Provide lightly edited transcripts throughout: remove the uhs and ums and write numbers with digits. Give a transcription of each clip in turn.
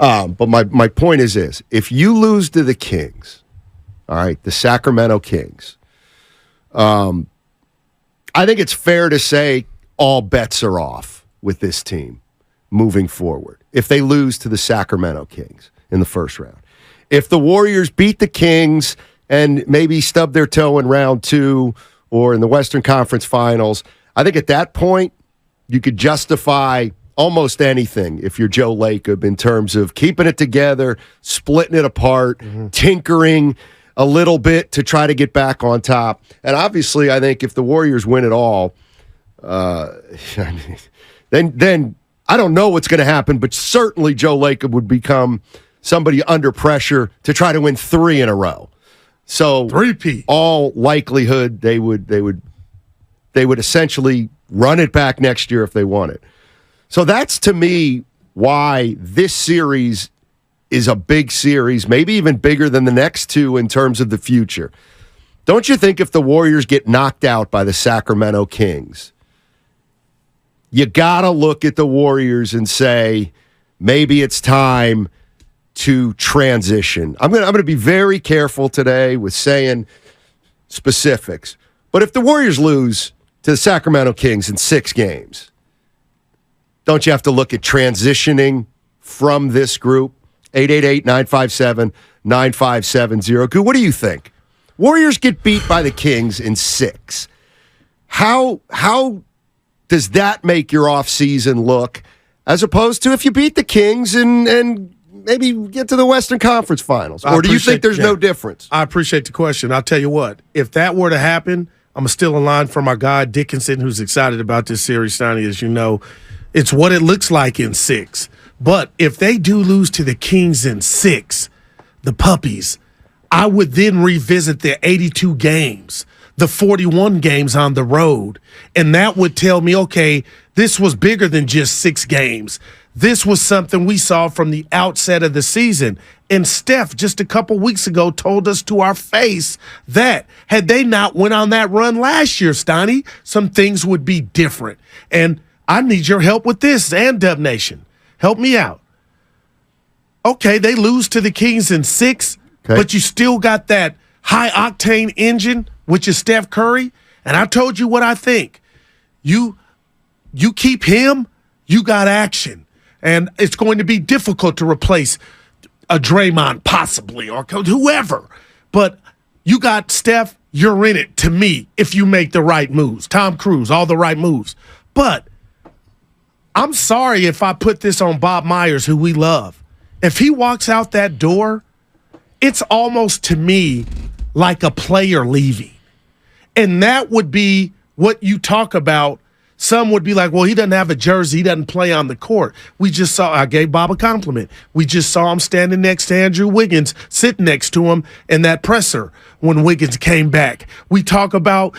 But my point is this. If you lose to the Kings, all right, the Sacramento Kings, I think it's fair to say all bets are off with this team moving forward if they lose to the Sacramento Kings in the first round. If the Warriors beat the Kings and maybe stub their toe in round 2 or in the Western Conference Finals, I think at that point you could justify almost anything if you're Joe Lacob in terms of keeping it together, splitting it apart, tinkering a little bit to try to get back on top. And obviously, I think if the Warriors win it all, then I don't know what's going to happen, but certainly Joe Lacob would become somebody under pressure to try to win 3 in a row. So, three-peat. All likelihood they would essentially run it back next year if they want it. So that's to me why this series is a big series, maybe even bigger than the next 2 in terms of the future. Don't you think if the Warriors get knocked out by the Sacramento Kings, you got to look at the Warriors and say, maybe it's time to transition. I'm going to be very careful today with saying specifics. But if the Warriors lose to the Sacramento Kings in 6 games, don't you have to look at transitioning from this group? 888-957-9570. Goo, what do you think? Warriors get beat by the Kings in 6. How does that make your offseason look as opposed to if you beat the Kings and maybe get to the Western Conference Finals? Or do you think there's no difference? I appreciate the question. I'll tell you what. If that were to happen, I'm still in line for my guy Dickinson, who's excited about this series, Steiny, as you know. It's what it looks like in 6. But if they do lose to the Kings in 6, the Puppies, I would then revisit the 82 games, the 41 games on the road, and that would tell me, okay, this was bigger than just 6 games. This was something we saw from the outset of the season. And Steph, just a couple weeks ago, told us to our face that had they not went on that run last year, Steiny, some things would be different. And I need your help with this, and Dub Nation. Help me out. Okay, they lose to the Kings in 6, but you still got that high-octane engine, which is Steph Curry. And I told you what I think. You keep him, you got action. And it's going to be difficult to replace a Draymond possibly or whoever. But you got Steph, you're in it to me if you make the right moves. Tom Cruise, all the right moves. But I'm sorry if I put this on Bob Myers, who we love. If he walks out that door, it's almost to me like a player leaving. And that would be what you talk about. Some would be like, well, he doesn't have a jersey. He doesn't play on the court. I gave Bob a compliment. We just saw him standing next to Andrew Wiggins, sitting next to him in that presser when Wiggins came back. We talk about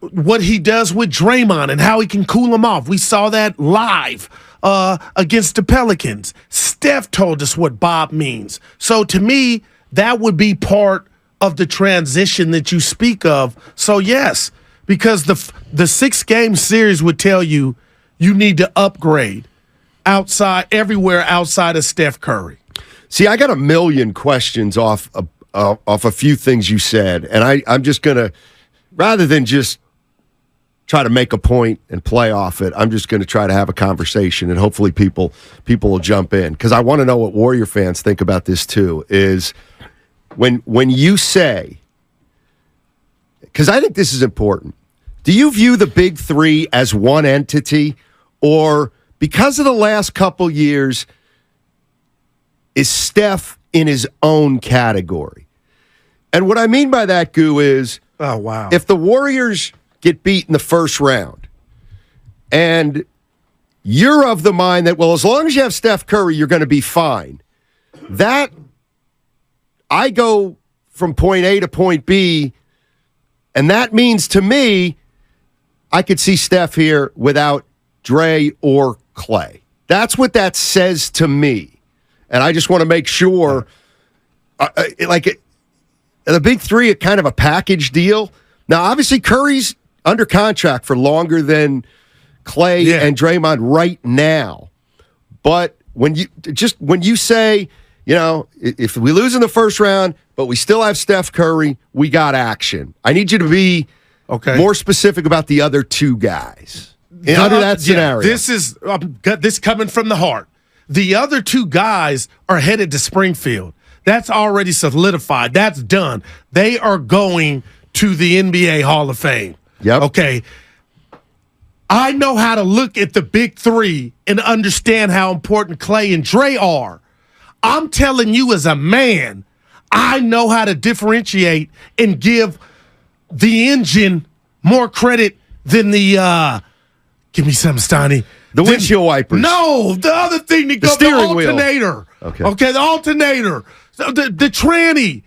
what he does with Draymond and how he can cool him off. We saw that live against the Pelicans. Steph told us what Bob means. So to me, that would be part of the transition that you speak of. So yes, because the 6-game series would tell you need to upgrade everywhere outside of Steph Curry. See, I got a million questions off a few things you said, and I'm just going to, rather than just try to make a point and play off it, I'm just going to try to have a conversation, and hopefully people will jump in, because I want to know what Warrior fans think about this too, is when you say, because I think this is important, do you view the big 3 as one entity, or because of the last couple years, is Steph in his own category? And what I mean by that, Goo, is if the Warriors get beat in the first round and you're of the mind that, well, as long as you have Steph Curry, you're going to be fine, that I go from point A to point B, and that means to me I could see Steph here without Dre or Clay. That's what that says to me. And I just want to make sure, the big 3 are kind of a package deal. Now, obviously, Curry's under contract for longer than Clay and Draymond right now. But when you say, if we lose in the first round, but we still have Steph Curry, we got action. I need you to be more specific about the other two guys under that scenario. This is this coming from the heart. The other two guys are headed to Springfield. That's already solidified. That's done. They are going to the NBA Hall of Fame. Yep. Okay. I know how to look at the big three and understand how important Clay and Dre are. I'm telling you as a man, I know how to differentiate and give the engine more credit than the give me some, Steiny. The windshield wipers. No, the other thing that goes, the alternator. Okay, the alternator. The tranny.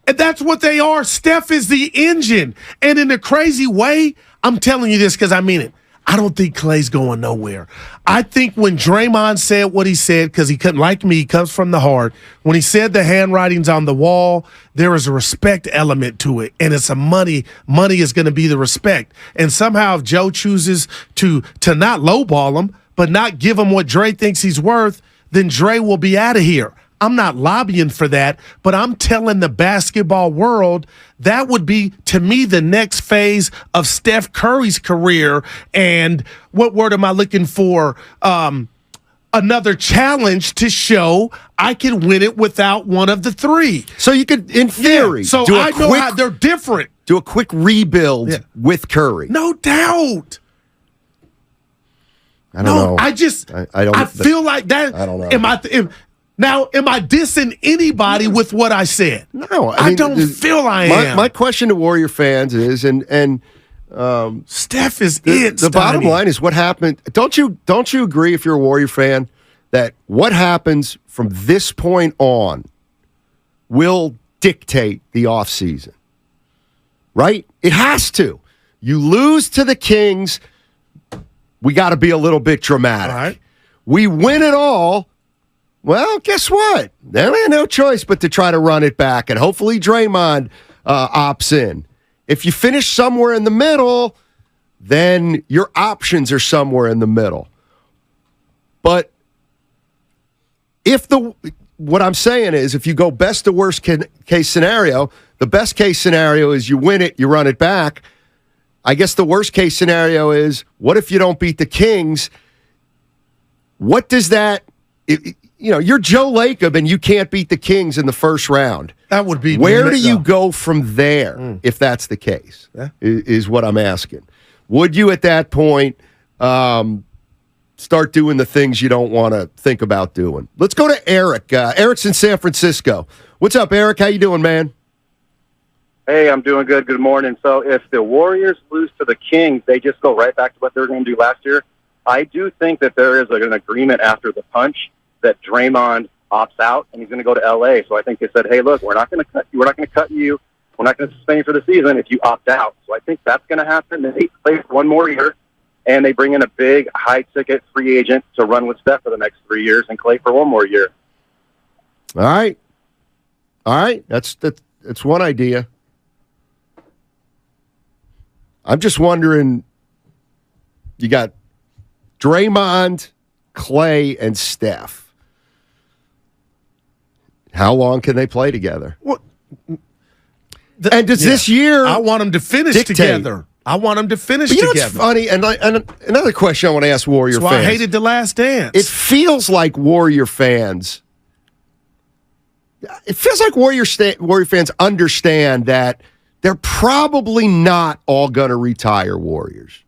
And that's what they are. Steph is the engine. And in a crazy way, I'm telling you this because I mean it. I don't think Clay's going nowhere. I think when Draymond said what he said, because he couldn't, like me, he comes from the heart. When he said the handwriting's on the wall, there is a respect element to it, and it's a money. Money is going to be the respect. And somehow, if Joe chooses to not lowball him, but not give him what Dre thinks he's worth, then Dre will be out of here. I'm not lobbying for that, but I'm telling the basketball world that would be, to me, the next phase of Steph Curry's career. And what word am I looking for? Another challenge to show I can win it without one of the three. So you could, in theory, so I know how they're different. Do a quick rebuild with Curry. No doubt. I don't know. I feel like that. I don't know. Am I dissing anybody with what I said? No, I don't feel I am. My question to Warrior fans is, and Steph is the bottom line is what happened. Don't you agree, if you're a Warrior fan, that what happens from this point on will dictate the offseason? Right? It has to. You lose to the Kings, we got to be a little bit dramatic. All right. We win it all. Well, guess what? They had no choice but to try to run it back, and hopefully Draymond opts in. If you finish somewhere in the middle, then your options are somewhere in the middle. But what I'm saying is, if you go best to worst case scenario, the best case scenario is you win it, you run it back. I guess the worst case scenario is, what if you don't beat the Kings? What does that... you're Joe Lacob and you can't beat the Kings in the first round. That would be... Where do you go from there if that's the case, is what I'm asking. Would you at that point start doing the things you don't want to think about doing? Let's go to Eric. Eric's in San Francisco. What's up, Eric? How you doing, man? Hey, I'm doing good. Good morning. So if the Warriors lose to the Kings, they just go right back to what they were going to do last year. I do think that there is an agreement after the punch that Draymond opts out and he's going to go to L.A. So I think they said, hey, look, we're not going to cut you. We're not going to cut you. We're not going to suspend you for the season if you opt out. So I think that's going to happen. They play for one more year, and they bring in a big, high-ticket free agent to run with Steph for the next 3 years and Clay for one more year. All right. That's one idea. I'm just wondering, you got Draymond, Clay, and Steph. How long can they play together? And does this year... I want them to finish together. I want them to finish together. What's funny, and another question I want to ask Warrior fans. I hated The Last Dance. It feels like Warrior fans... Warrior fans understand that they're probably not all going to retire Warriors.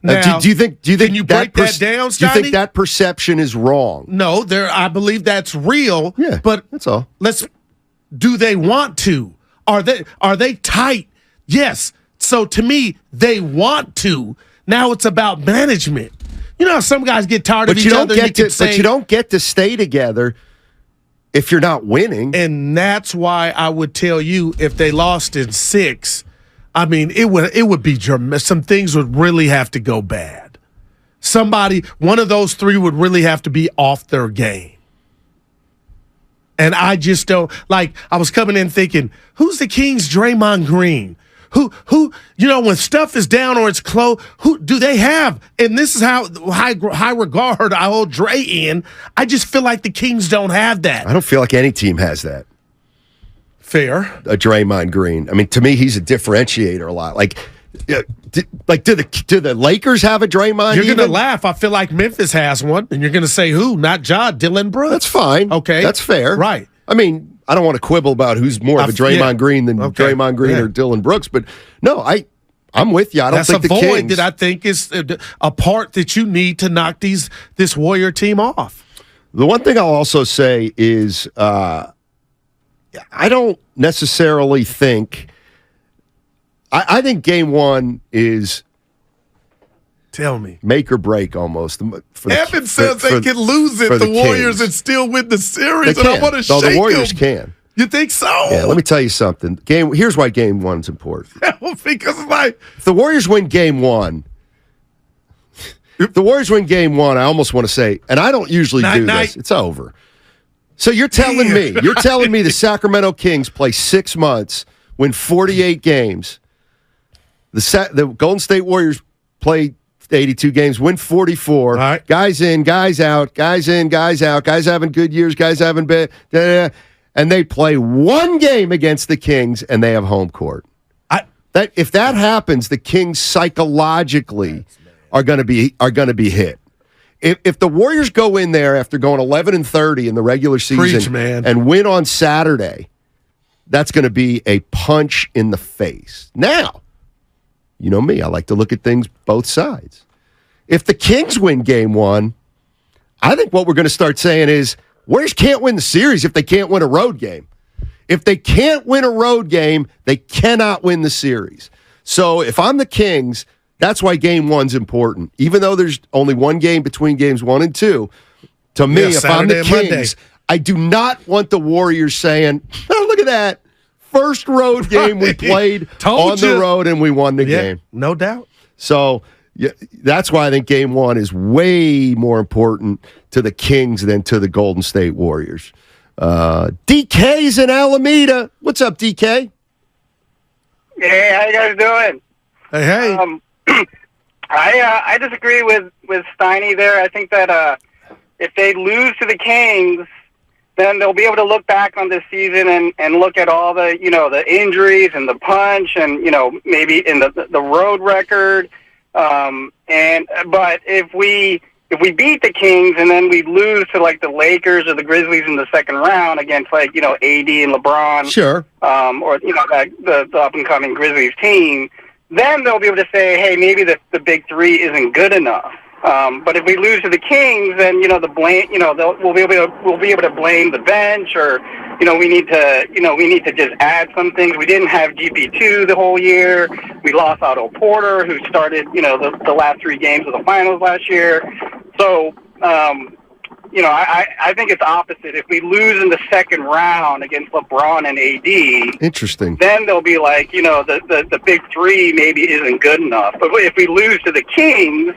Now, do you think can you break that down, Steiny? Do you think that perception is wrong? No, I believe that's real. Yeah, but that's all. Do they want to? Are they tight? Yes. So to me, they want to. Now it's about management. You know how some guys get tired of each other. But you don't get to stay together if you're not winning. And that's why I would tell you, if they lost in 6, I mean, it would be dramatic. Some things would really have to go bad. One of those 3 would really have to be off their game. And I just don't, I was coming in thinking, who's the Kings' Draymond Green? who, when stuff is down or it's close, who do they have? And this is how high regard I hold Dre in. I just feel like the Kings don't have that. I don't feel like any team has that. Fair. A Draymond Green. I mean, to me, he's a differentiator a lot. Like, do the Lakers have a Draymond? You're going to laugh. I feel like Memphis has one, and you're going to say who? Not Ja, Dylan Brooks. That's fine. Okay. That's fair. Right. I mean, I don't want to quibble about who's more of a Draymond Green than Draymond Green or Dylan Brooks, but no, I'm with you. I don't think the Kings. That's a void that I think is a part that you need to knock this Warrior team off. The one thing I'll also say is I don't necessarily think I think game one is tell me make or break almost. Evan says they can lose it, the Warriors, Kings. And still win the series, and I want to shake the Warriors them. Can. You think so? Yeah, let me tell you something. Here's why game one's important. Because if the Warriors win game one, I almost want to say, and I don't usually do this, it's over. So you're telling me the Sacramento Kings play 6 months, win 48 games. The Golden State Warriors play 82 games, win 44. Right. Guys in, guys out, guys in, guys out, guys having good years, guys having bad, and they play one game against the Kings and they have home court. If that happens, the Kings psychologically are going to be hit. If the Warriors go in there after going 11-30 in the regular season and win on Saturday, that's going to be a punch in the face. Now, you know me, I like to look at things both sides. If the Kings win game one, I think what we're going to start saying is Warriors can't win the series if they can't win a road game. If they can't win a road game, they cannot win the series. So if I'm the Kings, that's why game one's important. Even though there's only one game between games 1 and 2, to me, if I'm the Kings, I do not want the Warriors saying, oh, look at that. First road game we played on the road and we won the game. No doubt. So that's why I think game one is way more important to the Kings than to the Golden State Warriors. DK's in Alameda. What's up, DK? Hey, how you guys doing? Hey. I disagree with Steiny there. I think that if they lose to the Kings, then they'll be able to look back on this season and look at all the the injuries and the punch and maybe in the road record. But if we beat the Kings and then we lose to like the Lakers or the Grizzlies in the second round against AD and LeBron, sure, or the up and coming Grizzlies team. Then they'll be able to say, hey, maybe the big three isn't good enough. But if we lose to the Kings, then the blame, we'll be able to blame the bench, or we need to just add some things. We didn't have GP2 the whole year. We lost Otto Porter, who started the last 3 games of the finals last year. So I think it's opposite. If we lose in the second round against LeBron and AD, interesting. Then they'll be like, the big three maybe isn't good enough. But if we lose to the Kings,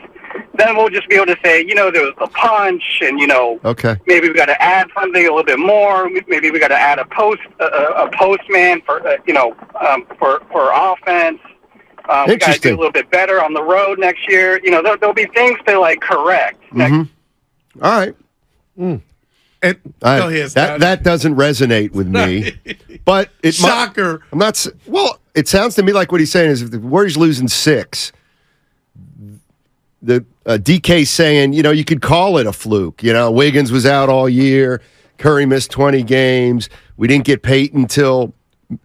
then we'll just be able to say, there was a punch, and okay, maybe we got to add something a little bit more. Maybe we got to add a postman for for offense. We got to do a little bit better on the road next year. There'll be things to correct. Mm-hmm. All right. Mm. That doesn't resonate with me, but shocker. I'm not. Well, it sounds to me like what he's saying is if the Warriors losing 6, the DK saying you could call it a fluke. Wiggins was out all year, Curry missed 20 games. We didn't get Peyton till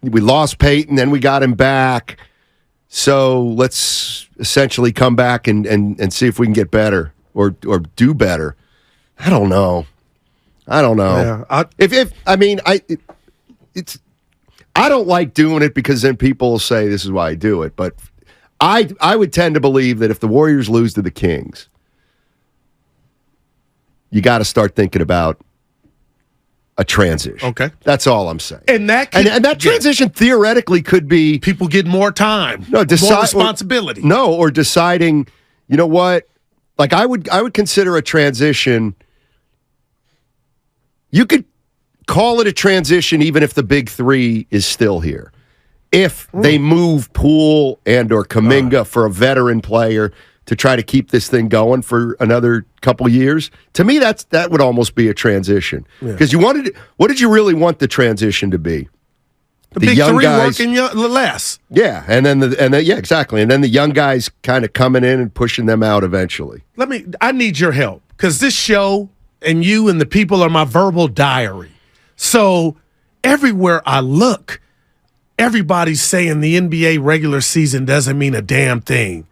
we lost Peyton, then we got him back. So let's essentially come back and see if we can get better or do better. I don't know. Yeah, I don't like doing it because then people will say this is why I do it. But I would tend to believe that if the Warriors lose to the Kings, you got to start thinking about a transition. Okay, that's all I'm saying. And that transition theoretically could be people get more time, more responsibility, or deciding. You know what? Like I would consider a transition. You could call it a transition even if the big three is still here. if they move Poole and or Kuminga for a veteran player to try to keep this thing going for another couple years. To me, that would almost be a transition. Because what did you really want the transition to be? The big young three guys working less. Yeah, and then exactly. And then the young guys kind of coming in and pushing them out eventually. I need your help because this show and you and the people are my verbal diary. So everywhere I look, everybody's saying the NBA regular season doesn't mean a damn thing.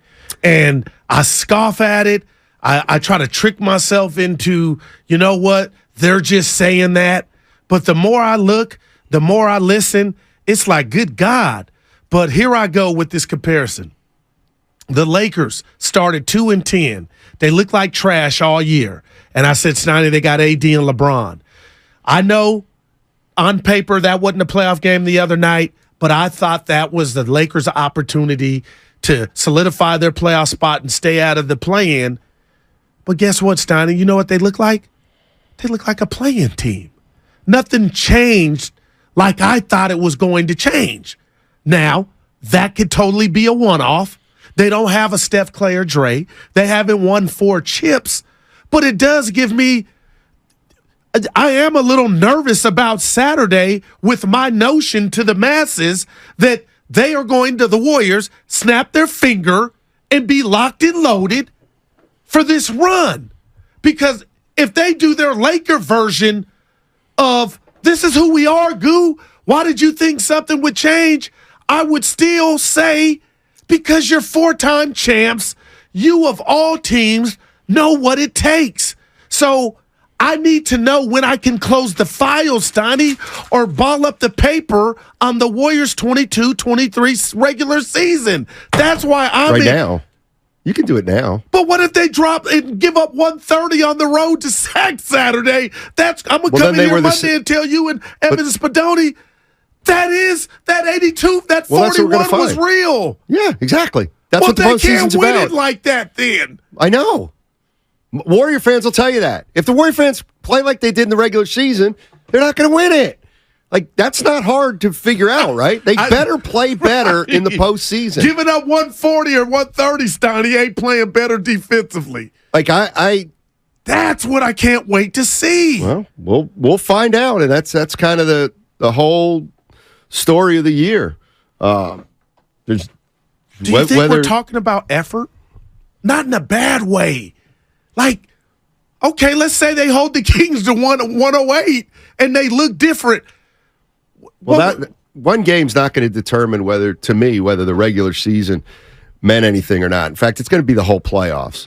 And I scoff at it. I try to trick myself into, you know what, they're just saying that. But the more I look, the more I listen, it's like, good God. But here I go with this comparison. The Lakers started 2-10. They looked like trash all year. And I said, Steiny, they got AD and LeBron. I know on paper that wasn't a playoff game the other night, but I thought that was the Lakers' opportunity to solidify their playoff spot and stay out of the play-in. But guess what, Steiny? You know what they look like? They look like a play-in team. Nothing changed like I thought it was going to change. Now, that could totally be a one-off. They don't have a Steph, Clay, or Dre. They haven't won 4 chips. But it does give me – I am a little nervous about Saturday with my notion to the masses that they are going to the Warriors, snap their finger, and be locked and loaded for this run. Because if they do their Laker version of – this is who we are, Goo. Why did you think something would change? I would still say because you're 4-time champs, you of all teams know what it takes. So I need to know when I can close the file, Steiny, or ball up the paper on the Warriors 22-23 regular season. That's why I'm right now. You can do it now. But what if they drop and give up 130 on the road to Saturday? I'm going to come in here Monday and tell you and Evans Spadoni, that 82, that 41 was real. Yeah, exactly. That's what the postseason's about. They can't win it like that then. I know. Warrior fans will tell you that. If the Warrior fans play like they did in the regular season, they're not going to win it. Like, that's not hard to figure out, right? They better play better in the postseason. Giving up 140 or 130, Steiny, ain't playing better defensively. Like, that's what I can't wait to see. Well, we'll find out, and that's kind of the whole story of the year. Do you think we're talking about effort? Not in a bad way. Like, okay, let's say they hold the Kings to 108, and they look different. Well, one game's not going to determine whether the regular season meant anything or not. In fact, it's going to be the whole playoffs.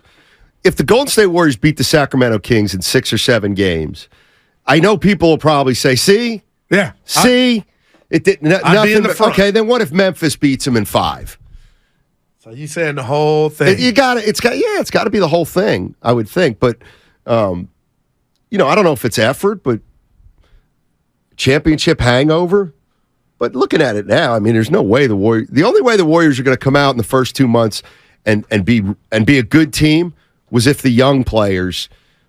If the Golden State Warriors beat the Sacramento Kings in 6 or 7 games, I know people will probably say, "See, yeah, it did nothing." Be in the front. Okay, then what if Memphis beats them in 5? So you saying the whole thing? It's got to be the whole thing, I would think. But I don't know if it's effort, but championship hangover. But looking at it now, I mean, there's no way the only way the Warriors are going to come out in the first 2 months and be a good team was if the young players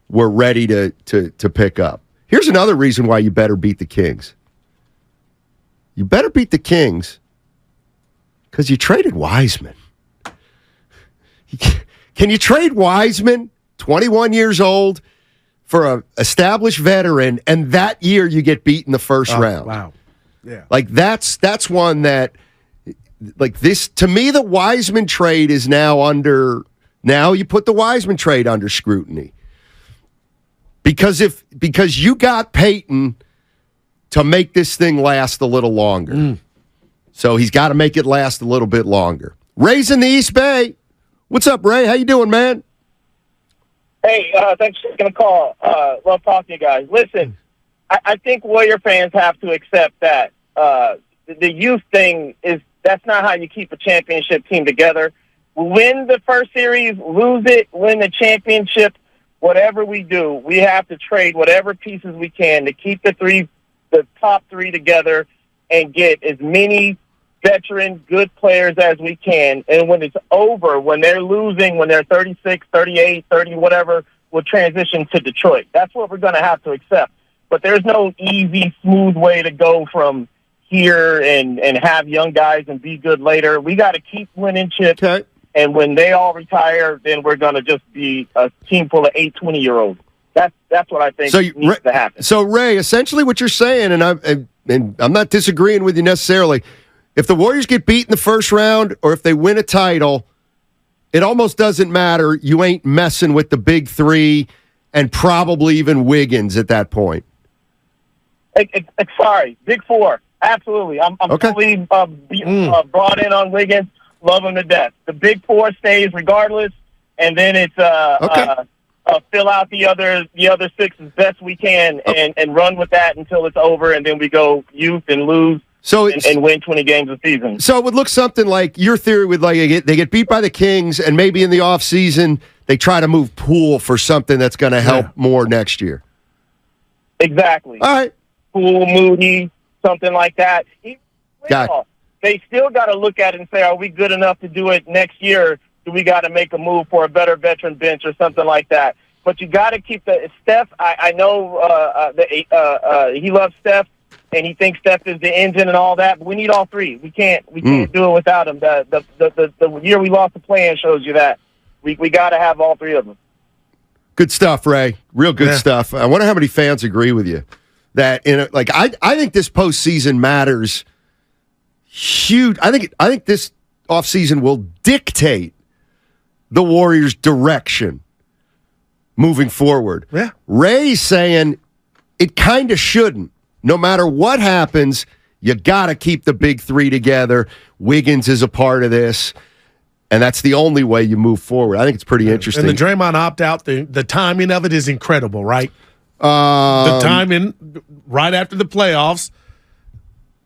were ready to pick up. Here's another reason why you better beat the Kings. You better beat the Kings because you traded Wiseman. Can you trade Wiseman, 21 years old, for an established veteran, and that year you get beat in the first round? Wow. Yeah. Like, that's one that, like, this, to me, the Wiseman trade is now you put the Wiseman trade under scrutiny. Because you got Peyton to make this thing last a little longer. So he's got to make it last a little bit longer. Ray's in the East Bay. What's up, Ray? How you doing, man? Hey, thanks for taking the call. Love talking to you guys. Listen, I think Warrior fans have to accept that the youth thing that's not how you keep a championship team together. Win the first series, lose it, win the championship, whatever we do, we have to trade whatever pieces we can to keep the top 3 together and get as many veteran good players as we can. And when it's over, when they're losing, when they're 36, 38, 30, whatever, we'll transition to Detroit. That's what we're going to have to accept. But there's no easy, smooth way to go from here and have young guys and be good later. We got to keep winning chips. Okay. And when they all retire, then we're going to just be a team full of 20-year-olds. That's what I think needs to happen. So, Ray, essentially what you're saying, and I'm not disagreeing with you necessarily, if the Warriors get beat in the first round or if they win a title, it almost doesn't matter. You ain't messing with the big three and probably even Wiggins at that point. Sorry, big four. Absolutely. I'm fully brought in on Wiggins. Love him to death. The big four stays regardless, and then it's fill out the other six as best we can and run with that until it's over, and then we go youth and lose and win 20 games a season. So it would look something like your theory would they get beat by the Kings, and maybe in the offseason they try to move Poole for something that's going to help more next year. Exactly. All right. Poole, Moody, something like that. Got it. They still got to look at it and say, are we good enough to do it next year? Do we got to make a move for a better veteran bench or something like that? But you got to keep Steph. I know he loves Steph, and he thinks Steph is the engine and all that. But we need all three. We can't do it without him. The year we lost the play-in shows you that we got to have all three of them. Good stuff, Ray. Real good stuff. I wonder how many fans agree with you that I think this postseason matters. Huge. I think this offseason will dictate the Warriors' direction moving forward. Yeah. Ray's saying it kind of shouldn't. No matter what happens, you got to keep the big three together. Wiggins is a part of this, and that's the only way you move forward. I think it's pretty interesting. And the Draymond opt-out, the timing of it is incredible, right? The timing right after the playoffs.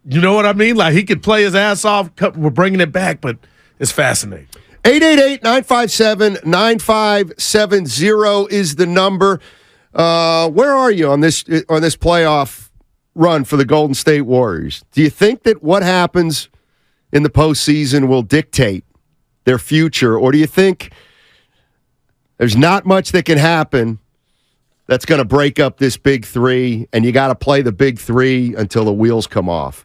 You know what I mean? Like, he could play his ass off. We're bringing it back, but it's fascinating. 888-957-9570 is the number. Where are you on this playoff run for the Golden State Warriors? Do you think that what happens in the postseason will dictate their future, or do you think there's not much that can happen that's going to break up this big three, and you got to play the big three until the wheels come off?